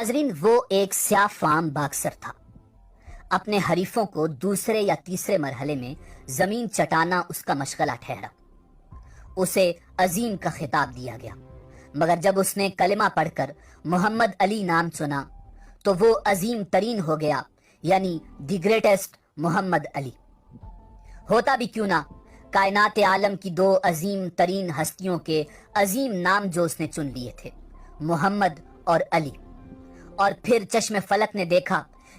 नाजरीन, वो एक स्याह फाम बॉक्सर था। अपने हरीफों को दूसरे या तीसरे मरहले में जमीन चटाना उसका मशगला ठहरा। उसे अजीम का खिताब दिया गया, मगर जब उसने कलिमा पढ़कर मोहम्मद अली नाम सुना तो वो अजीम तरीन हो गया, यानी द ग्रेटेस्ट मोहम्मद अली। होता भी क्यों ना, कायनात आलम की दो अजीम तरीन हस्तियों के अजीम नाम जो उसने चुन लिए थे, मोहम्मद और अली। और फिर चश्मे फलक ने देखा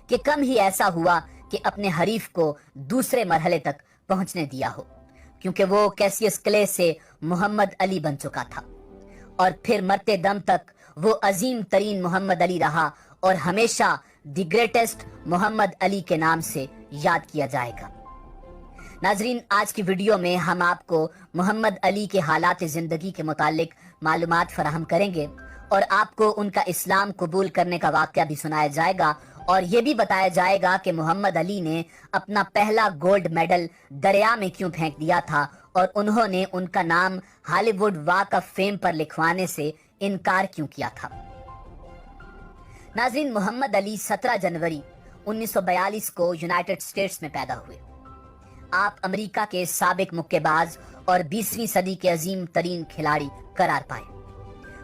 कि कम ही ऐसा हुआ कि अपने हरीफ को दूसरे मरहले तक पहुंचने दिया हो, क्योंकि वो कैसियस क्ले से मोहम्मद अली बन चुका था। और फिर मरते दम तक वो अजीम तरीन मोहम्मद अली रहा और हमेशा द ग्रेटेस्ट मोहम्मद अली के नाम से याद किया जाएगा। नाजरीन, आज की वीडियो में हम आपको मोहम्मद अली के हालात जिंदगी के मुतालिक मालूमात फराहम करेंगे और आपको उनका इस्लाम कबूल करने का वाक़या भी सुनाया जाएगा और ये भी बताया जाएगा कि मोहम्मद अली ने अपना पहला गोल्ड मेडल दरिया में क्यों फेंक दिया था और उन्होंने उनका नाम हॉलीवुड वॉक ऑफ फेम पर लिखवाने से इनकार क्यों किया था। नाज़रीन, मोहम्मद अली 17 जनवरी 1942 को यूनाइटेड स्टेट्स में पैदा हुए। आप अमेरिका के साबिक मुक्केबाज और 20वीं सदी के अजीम तरीन खिलाड़ी करार पाए।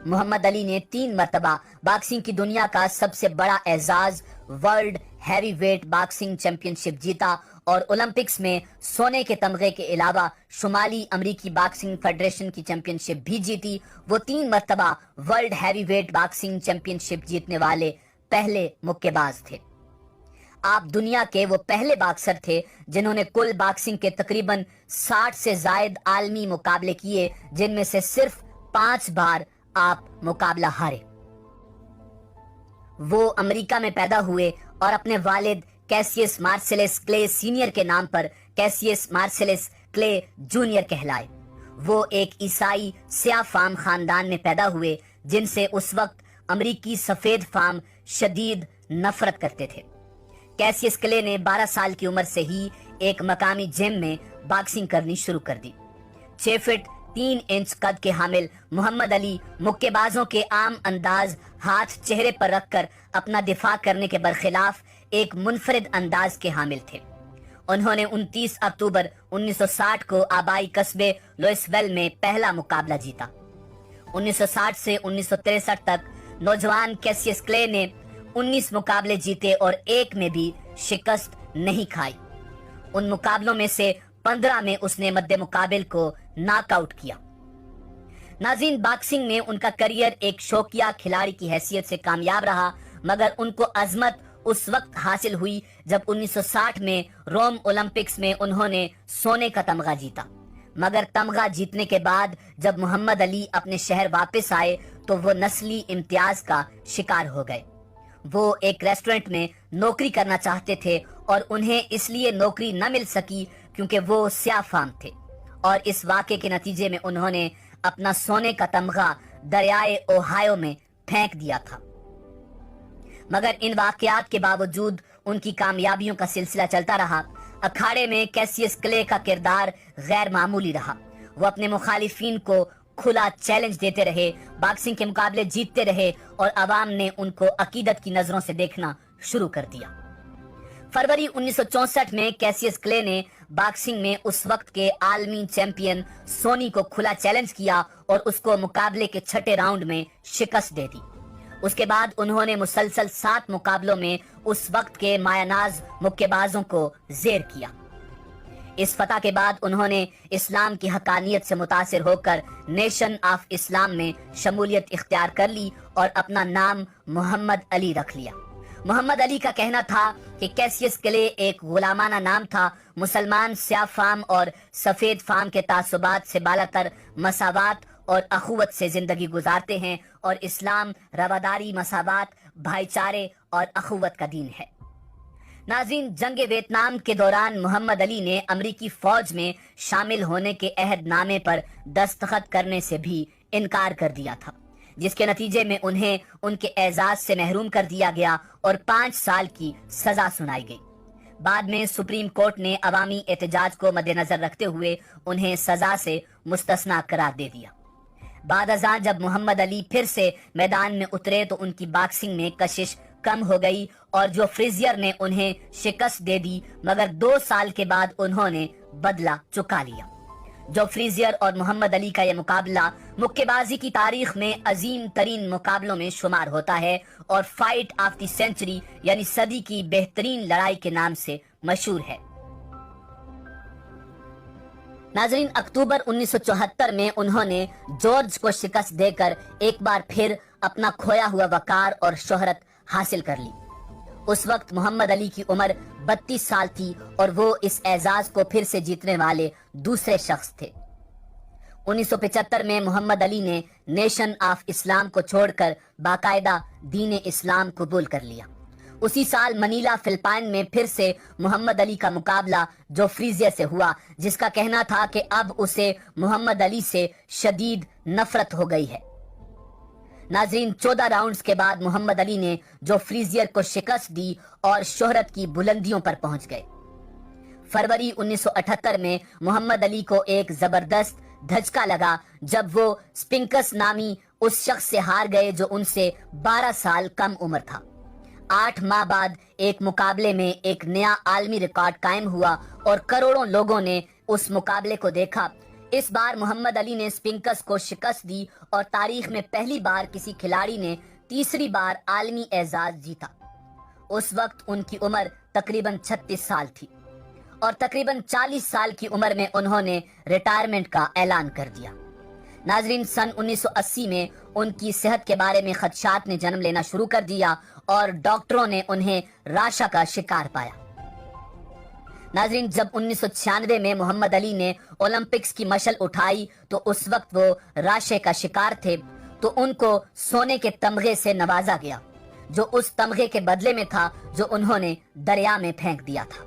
मोहम्मद अली ने 3 मरतबा बॉक्सिंग की दुनिया का सबसे बड़ा एजाज world heavyweight boxing championship जीता और ओलंपिक्स में सोने के तमगे के अलावा शुमाली अमेरिकी बॉक्सिंग फेडरेशन की चैंपियनशिप भी जीती। वो 3 मरतबा world heavyweight boxing championship जीतने वाले पहले मुक्केबाज थे। आप दुनिया के वो पहले बॉक्सर थे जिन्होंने कुल बॉक्सिंग के तकरीबन 60 से जायद आलमी मुकाबले किए, जिनमें से सिर्फ 5 बार आप मुकाबला हारे। वो अमेरिका में पैदा हुए और अपने वालिद कैसियस मार्सेलस क्ले सीनियर के नाम पर कैसियस मार्सेलस क्ले जूनियर कहलाए। वो एक ईसाई स्याह फाम खानदान में पैदा हुए जिनसे उस वक्त अमेरिकी सफेद फाम शदीद नफरत करते थे। कैसियस क्ले ने 12 साल की उम्र से ही एक मकामी जिम में बॉक्सिंग करनी शुरू कर दी। 6 फीट 3 इंच कद के हामिल मोहम्मद अली मुक्केबाजों के आम अंदाज हाथ चेहरे पर रखकर अपना दिफा करने के बरखिलाफ एक मुनफरिद अंदाज के हामिल थे। उन्होंने 29 अक्टूबर 1960 को आबाई कस्बे लुइसविल में पहला मुकाबला जीता। 1960 से 1963 तक नौजवान कैसियस क्ले ने 19 मुकाबले जीते और एक में भी शिकस्त नहीं खाई। उन मुकाबलों में से 15 में उसने मद्दे मुकाबिल को नॉकआउट किया। नाज़रीन, बॉक्सिंग में उनका करियर एक शौकिया खिलाड़ी की हैसियत से कामयाब रहा, मगर उनको अजमत उस वक्त हासिल हुई जब 1960 में रोम ओलंपिक्स में उन्होंने सोने का तमगा जीता। मगर तमगा जीतने के बाद जब मोहम्मद अली अपने शहर वापस आए तो वो नस्ली इम्तियाज का शिकार हो गए। वो एक रेस्टोरेंट में नौकरी करना चाहते थे और उन्हें इसलिए नौकरी न मिल सकी क्योंकि वो स्याह फाम थे और इस वाक़े के नतीजे में उन्होंने अपना सोने का तमगा दरियाए ओहायो में फेंक दिया था। मगर इन वाक़यात के बावजूद उनकी कामयाबियों का सिलसिला चलता रहा। अखाड़े में कैसियस क्ले का किरदार गैर मामूली रहा। वो अपने मुखालिफिन को खुला चैलेंज देते रहे, बॉक्सिंग के मुकाबले जीतते रहे और अवाम ने उनको अकीदत की नजरों से देखना शुरू कर दिया। फरवरी 1964 में कैसियस क्ले ने बॉक्सिंग में उस वक्त के आलमी चैंपियन सोनी को खुला चैलेंज किया और उसको मुकाबले के 6ठे राउंड में शिकस्त दे दी। उसके बाद उन्होंने मुसलसल 7 मुकाबलों में उस वक्त के मायानाज मुक्केबाजों को जेर किया। इस फतह के बाद उन्होंने इस्लाम की हकानियत से मुतासिर होकर नेशन ऑफ इस्लाम में शमूलियत इख्तियार कर ली और अपना नाम मोहम्मद अली रख लिया। मोहम्मद अली का कहना था कि कैसियस क्ले एक गुलामाना नाम था। मुसलमान स्याह फाम और सफेद फाम के तासुबात से बालातर मसावात और अखुवत से जिंदगी गुजारते हैं और इस्लाम रवादारी, मसावात, भाईचारे और अखुवत का दीन है। नाज़रीन, जंग वियतनाम के दौरान मोहम्मद अली ने अमेरिकी फौज में शामिल होने के अहदनामे पर दस्तखत करने से भी इनकार कर दिया था, जिसके नतीजे में उन्हें उनके एजाज से महरूम कर दिया गया और 5 साल की सजा सुनाई गई। बाद में सुप्रीम कोर्ट ने अवामी एहतजाज को मद्देनजर रखते हुए उन्हें सजा से मुस्तस्ना करार दे दिया। بعد ازاں جب محمد علی پھر سے میدان میں اترے تو ان کی باکسنگ میں کشش کم ہو گئی اور جو فریزیر نے انہیں شکست دے دی، مگر 2 سال کے بعد انہوں نے بدلہ چکا لیا۔ جو فریزیر اور محمد علی کا یہ مقابلہ مکے بازی کی تاریخ میں عظیم ترین مقابلوں میں شمار ہوتا ہے اور فائٹ آف دی سینچری یعنی صدی کی بہترین لڑائی کے نام سے مشہور ہے۔ ناظرین، اکتوبر 1974 میں انہوں نے جارج کو شکست دے کر ایک بار پھر اپنا کھویا ہوا وقار اور شہرت حاصل کر لی۔ اس وقت محمد علی کی عمر 32 سال تھی اور وہ اس اعزاز کو پھر سے جیتنے والے دوسرے شخص تھے۔ 1975 میں محمد علی نے نیشن آف اسلام کو چھوڑ کر باقاعدہ دین اسلام قبول کر لیا۔ اسی سال منیلا فلپائن میں پھر سے محمد علی کا مقابلہ جو فریزیر سے ہوا، جس کا کہنا تھا کہ اب اسے محمد علی سے شدید نفرت ہو گئی ہے۔ ناظرین، 14 راؤنڈز کے بعد محمد علی نے جو فریزیر کو شکست دی اور شہرت کی بلندیوں پر پہنچ گئے۔ فروری 1978 میں محمد علی کو ایک زبردست دھچکا لگا جب وہ سپنکس نامی اس شخص سے ہار گئے جو ان سے 12 سال کم عمر تھا۔ 8 ماہ بعد ایک مقابلے میں ایک نیا عالمی ریکارڈ قائم ہوا اور کروڑوں لوگوں نے اس مقابلے کو دیکھا۔ اس بار محمد علی نے سپنکس کو شکست دی اور تاریخ میں پہلی بار کسی کھلاڑی نے تیسری بار عالمی اعزاز جیتا۔ اس وقت ان کی عمر تقریباً 36 سال تھی اور تقریباً 40 سال کی عمر میں انہوں نے ریٹائرمنٹ کا اعلان کر دیا۔ ناظرین، سن 1980 میں ان کی صحت کے بارے میں خدشات نے جنم لینا شروع کر دیا اور ڈاکٹروں نے انہیں راشا کا شکار پایا۔ ناظرین، جب 1996 میں محمد علی نے اولمپکس کی مشعل اٹھائی تو اس وقت وہ راشے کا شکار تھے، تو ان کو سونے کے تمغے سے نوازا گیا جو اس تمغے کے بدلے میں تھا جو انہوں نے دریا میں پھینک دیا تھا۔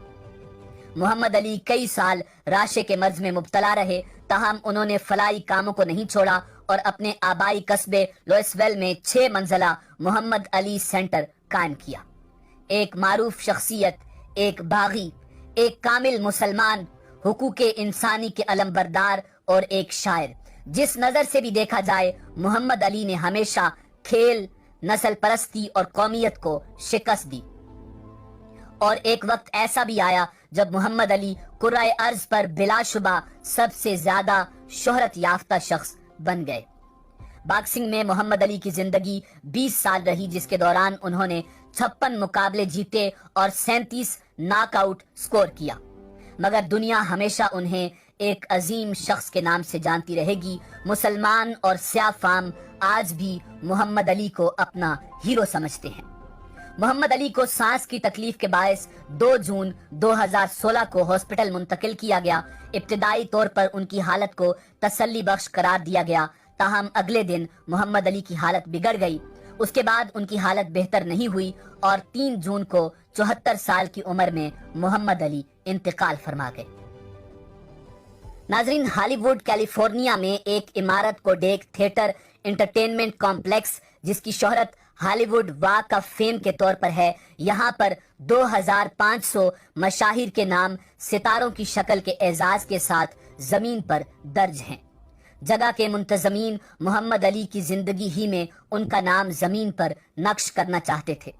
محمد علی کئی سال راشے کے مرض میں مبتلا رہے، تاہم انہوں نے فلاحی کاموں کو نہیں چھوڑا اور اپنے آبائی قصبے لوئسویل میں 6 منزلہ محمد علی سینٹر قائم کیا۔ ایک معروف شخصیت، ایک باغی، ایک کامل مسلمان، حقوق انسانی کے علمبردار اور ایک شاعر، جس نظر سے بھی دیکھا جائے محمد علی نے ہمیشہ کھیل، نسل پرستی اور قومیت کو شکست دی۔ اور ایک وقت ایسا بھی آیا جب محمد علی کرۂ ارض پر بلا شبہ سب سے زیادہ شہرت یافتہ شخص بن گئے۔ باکسنگ میں محمد علی کی زندگی 20 سال رہی، جس کے دوران انہوں نے 56 مقابلے جیتے اور 37 ناک آؤٹ سکور کیا، مگر دنیا ہمیشہ انہیں ایک عظیم شخص کے نام سے جانتی رہے گی۔ مسلمان اور سیاہ فام آج بھی محمد علی کو اپنا ہیرو سمجھتے ہیں۔ محمد علی کو سانس کی تکلیف کے باعث 2 جون 2016 کو ہاسپٹل منتقل کیا گیا۔ ابتدائی طور پر ان کی حالت کو تسلی بخش قرار دیا گیا، تاہم اگلے دن محمد علی کی حالت بگڑ گئی۔ اس کے بعد ان کی حالت بہتر نہیں ہوئی اور 3 جون کو 74 سال کی عمر میں محمد علی انتقال فرما گئے۔ ناظرین، ہالی ووڈ کیلیفورنیا میں ایک عمارت کو ڈیک تھیٹر انٹرٹینمنٹ کمپلیکس، جس کی شہرت ہالی ووڈ واک آف فیم کے طور پر ہے، یہاں پر 2500 مشاہیر کے نام ستاروں کی شکل کے اعزاز کے ساتھ زمین پر درج ہیں۔ جگہ کے منتظمین محمد علی کی زندگی ہی میں ان کا نام زمین پر نقش کرنا چاہتے تھے،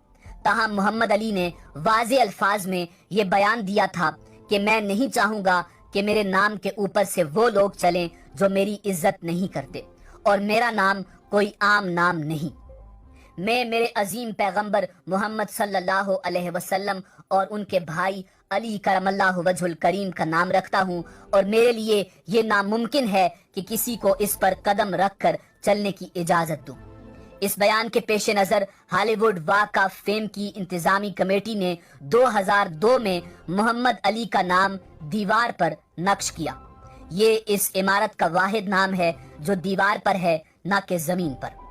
تاہم محمد علی نے واضح الفاظ میں یہ بیان دیا تھا کہ میں نہیں چاہوں گا کہ میرے نام کے اوپر سے وہ لوگ چلیں جو میری عزت نہیں کرتے، اور میرا نام کوئی عام نام نہیں۔ میں میرے عظیم پیغمبر محمد صلی اللہ علیہ وسلم اور ان کے بھائی علی کرم اللہ وجہ الکریم کا نام رکھتا ہوں، اور میرے لیے یہ ناممکن ہے کہ کسی کو اس پر قدم رکھ کر چلنے کی اجازت دوں۔ اس بیان کے پیش نظر ہالی ووڈ واک آف فیم کی انتظامی کمیٹی نے 2002 میں محمد علی کا نام دیوار پر نقش کیا۔ یہ اس عمارت کا واحد نام ہے جو دیوار پر ہے، نہ کہ زمین پر۔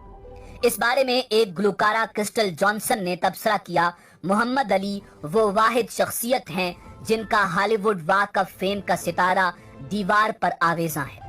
اس بارے میں ایک گلوکارہ کرسٹل جانسن نے تبصرہ کیا، محمد علی وہ واحد شخصیت ہیں جن کا ہالی ووڈ واک آف فیم کا ستارہ دیوار پر آویزاں ہے۔